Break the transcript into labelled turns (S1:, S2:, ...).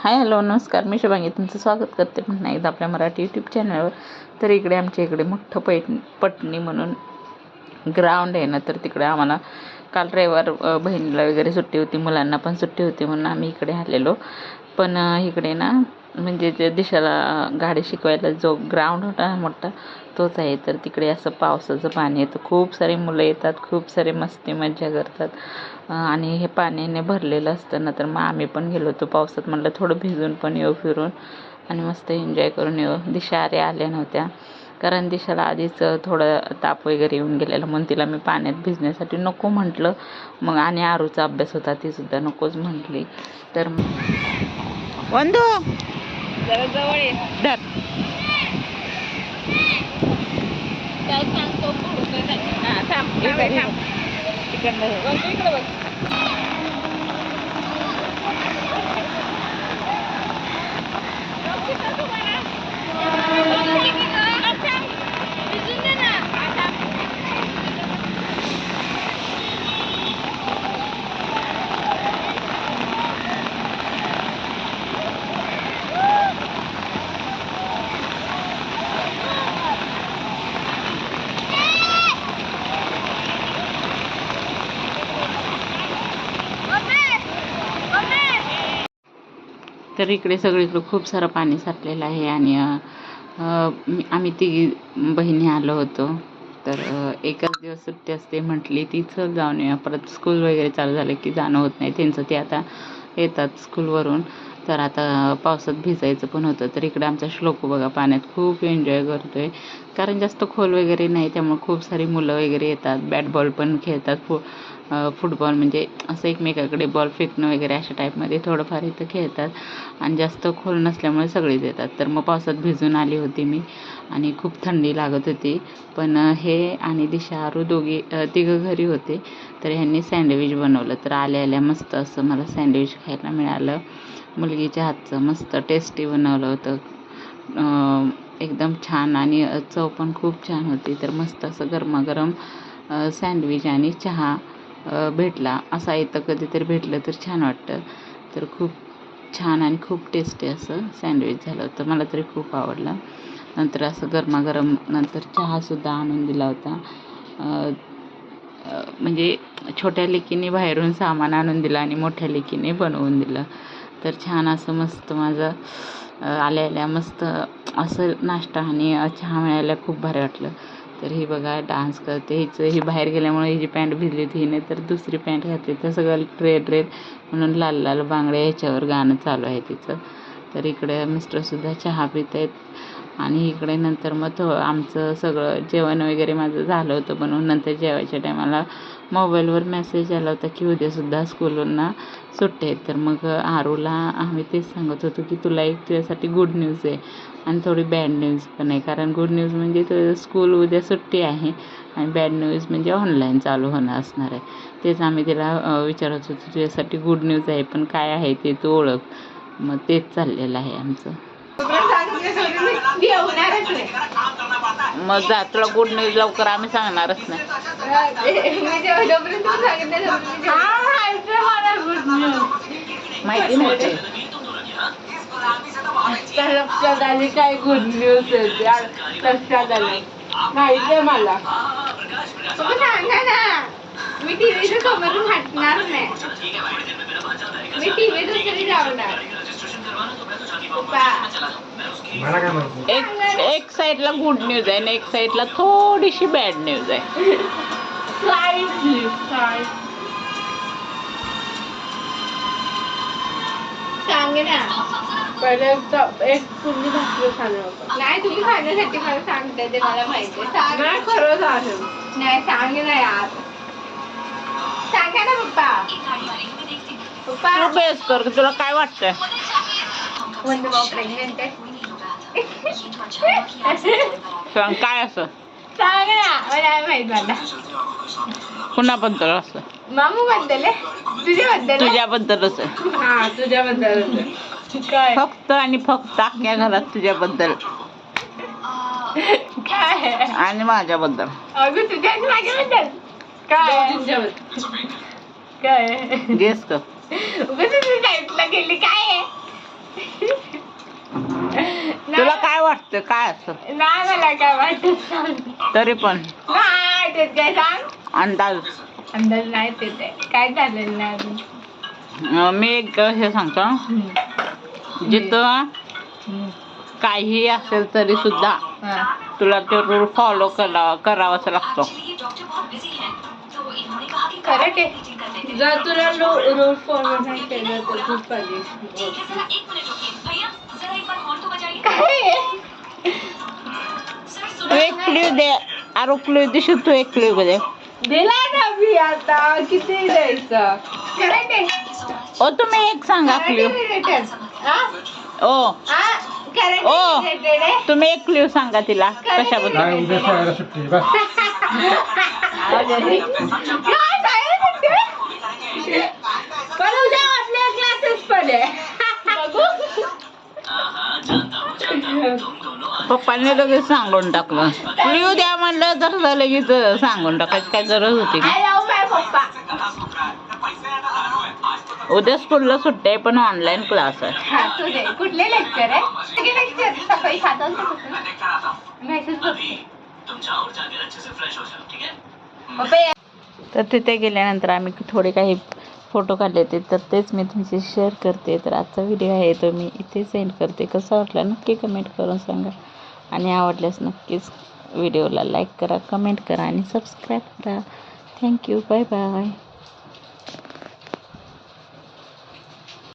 S1: Hi hello नमस्कार, मी शुभांगी तुमचं स्वागत करते पुन्हा एकदा आपल्या मराठी यूट्यूब चॅनलवर. तर इकडे आमच्या इकडे मोठं पटणी म्हणून ग्राउंड आहे ना, तर तिकडे आम्हाला काल रविवार बहिणीला वगैरे सुट्टी होती, मुलांना पण सुट्टी होती म्हणून आम्ही इकडे आलेलो. पण इकडे ना म्हणजे जे दिशाला गाडी शिकवायला जो ग्राउंड होता ना मोठा, तोच आहे. तर तिकडे असं पावसाचं पाणी येतं, खूप सारी मुलं येतात, खूप सारे मस्ती मज्जा करतात. आणि हे पाण्याने भरलेलं असतं ना, तर मग आम्ही पण गेलो होतो पावसात. म्हटलं थोडं भिजून पण येऊ, फिरून आणि मस्त एन्जॉय करून येऊ. दिशा आल्या नव्हत्या कारण दिशाला आधीच थोडं ताप वगैरे येऊन गेलेला, म्हणून तिला मी पाण्यात भिजण्यासाठी नको म्हटलं. मग आणि आरूचा अभ्यास होता, तीसुद्धा नकोच म्हटली. तर वंदू जरा जवळ ये, धर. काय सांगतो थांब इकडे बघ. तर इकडे सगळीकडे खूप सारं पाणी साठलेलं आहे आणि आम्ही तिघी बहिणी आलो होतो. तर एकच दिवस सुट्टी असते म्हटली, तिचं जाऊन येऊया. परत स्कूल वगैरे चालू झालं की जाणं होत नाही त्यांचं, ते आता येतात स्कूलवरून. तर आता पावसात भिजायचं पण होतं. तर इकडे आमचा श्लोक बघा पाण्यात खूप एन्जॉय करतोय, कारण जास्त खोल वगैरे नाही, त्यामुळे खूप सारी मुलं वगैरे येतात. बॅट बॉल पण खेळतात, फुटबॉल म्हणजे असं एकमेकाकडे बॉल फेकणं वगैरे अशा टाईपमध्ये थोडंफार इथं खेळतात. आणि जास्त खोल नसल्यामुळे सगळेच येतात. तर मग पावसात भिजून आली होती मी आणि खूप थंडी लागत होती. पण हे आणि दिशा आरू तिघं घरी होते. तर ह्यांनी सँडविच बनवलं. तर आल्या मस्त असं मला सँडविच खायला मिळालं. मुलगीच्या हातचं मस्त टेस्टी बनवलं होतं, एकदम छान आणि चव पण खूप छान होती. तर मस्त असं गरमागरम सँडविच आणि चहा भेटला. असा इथं कधीतरी भेटलं तर छान वाटतं. तर खूप छान आणि खूप टेस्टी असं सँडविच झालं होतं, मला तरी खूप आवडलं. नंतर असं गरमागरम नंतर चहासुद्धा आणून दिला होता. म्हणजे छोट्या लेकीने बाहेरून सामान आणून दिलं आणि मोठ्या लेकीने बनवून दिलं. तर छान असं मस्त माझं आल्या मस्त असं नाश्ता आणि चहा मिळायला खूप भारी वाटलं. तर ही बघा डान्स करते. ही बाहेर गेल्यामुळे हिची पॅन्ट भिजली होती, हिने तर दुसरी पॅन्ट घातली. तर सगळं रेड म्हणून लाल लाल बांगड्या ह्याच्यावर गाणं चालू आहे तिचं. तर इकडे मिस्टरसुद्धा चहा पित आहेत. आणि इकडे नंतर मग आमचं सगळं जेवण वगैरे माझं झालं होतं बनवून. नंतर जेवायच्या टायमाला मोबाईलवर मेसेज आला होता की उद्यासुद्धा स्कूलवरनं सुट्टी आहेत. तर मग आरूला आम्ही तेच सांगत होतो की तुला एक तुझ्यासाठी गुड न्यूज आहे आणि थोडी बॅड न्यूज पण आहे. कारण गुड न्यूज म्हणजे तुझं स्कूल उद्या सुट्टी आहे आणि बॅड न्यूज म्हणजे ऑनलाईन चालू होणं असणार आहे. तेच आम्ही तिला विचारत होतो, तुझ्यासाठी गुड न्यूज आहे पण काय आहे ते तू ओळख. मग तेच चाललेलं आहे आमचं. मग जा, तुला गुड न्यूज लवकर आम्ही सांगणारच नाही. माहिती नव्हते लक्षात आली काय गुड न्यूज लक्षात आली माहिती आहे मला. सांगा ना, मी टीव्हीच्या समोरून हटणार नाही, मी टीव्ही दुसरी लावणार. एक साईडला गुड न्यूज आहे आणि एक साईडला थोडीशी बॅड न्यूज आहे. सांग ना, पहिले एक तुम्ही भाकरी खाणं होतं. नाही, तुम्ही खाण्यासाठी मला सांगताय ते मला माहिती आहे. नाही खरंच आहे. नाही सांग ना यार, सांगा ना पप्पा. तू बेस कर, तुला काय वाटतंय? प्रेग्नेंट आहे. सांग काय असं, सांग ना, मला माहित. मला कुणाबद्दल असं? मामू बद्दल आहे, तुझ्याबद्दलच आहे. हा तुझ्याबद्दलच आहे. फक्त आणि फक्त अख्ख्या घरात तुझ्याबद्दल काय आणि माझ्याबद्दल. अगं तुझ्या आणि माझ्याबद्दल काय काय गेस कर. उगाच टाईपला गेली काय आहे. असतं काय असतं
S2: नाही मला काय वाटत.
S1: तरी पण
S2: नाही ते काय सांग.
S1: अंदाज
S2: अंदाज नाही ते काय झालेलं नाही अजून.
S1: मी एक हे सांगतो जिथं काही असेल तरी सुद्धा
S2: हा.
S1: तुला ते रूल फॉलो करावाच लागतो.
S2: खरं ते जर तुला रूल फॉलो नाही केलं तर तू कधीच
S1: तू एक क्ल्यू दे अरे क्ल्यू दिसू तू एक क्ल्यू दे.
S2: दिला ना मी आता किती द्यायचं. खरं ते
S1: ओ तुम्ही एक सांगा क्ल्यू. ओ ओ तुम्ही एक क्ल्यू सांगा तिला कशाबद्दल.
S3: उद्या शाळेला सुट्टी बस.
S2: पण उद्या आपल्या क्लासेस पण आहे.
S1: पप्पांनी लगेच सांगून टाकलं. क्ल्यू द्या म्हणलं तर लगेच सांगून टाकायची काय गरज होती का.
S2: आय लव्ह माय पप्पा.
S1: उद्या स्कूलला सुट्टी आहे पण ऑनलाईन क्लास आहे.
S2: हा तुझे कुठले लेक्चर आहे. सगळे लेक्चर सकाळी 7 वाजता मेसेज बघते.
S1: तर तिथे गेल्यानंतर आम्ही थोडे काही फोटो काढले होते तर तेच मी तुमचे शेअर करते. तर आजचा व्हिडिओ आहे तो मी इथे सेंड करते. कसा वाटला नक्की कमेंट करून सांगा आणि आवडल्यास नक्कीच व्हिडिओला लाईक करा, कमेंट करा आणि सबस्क्राईब करा. थँक्यू. Bye bye.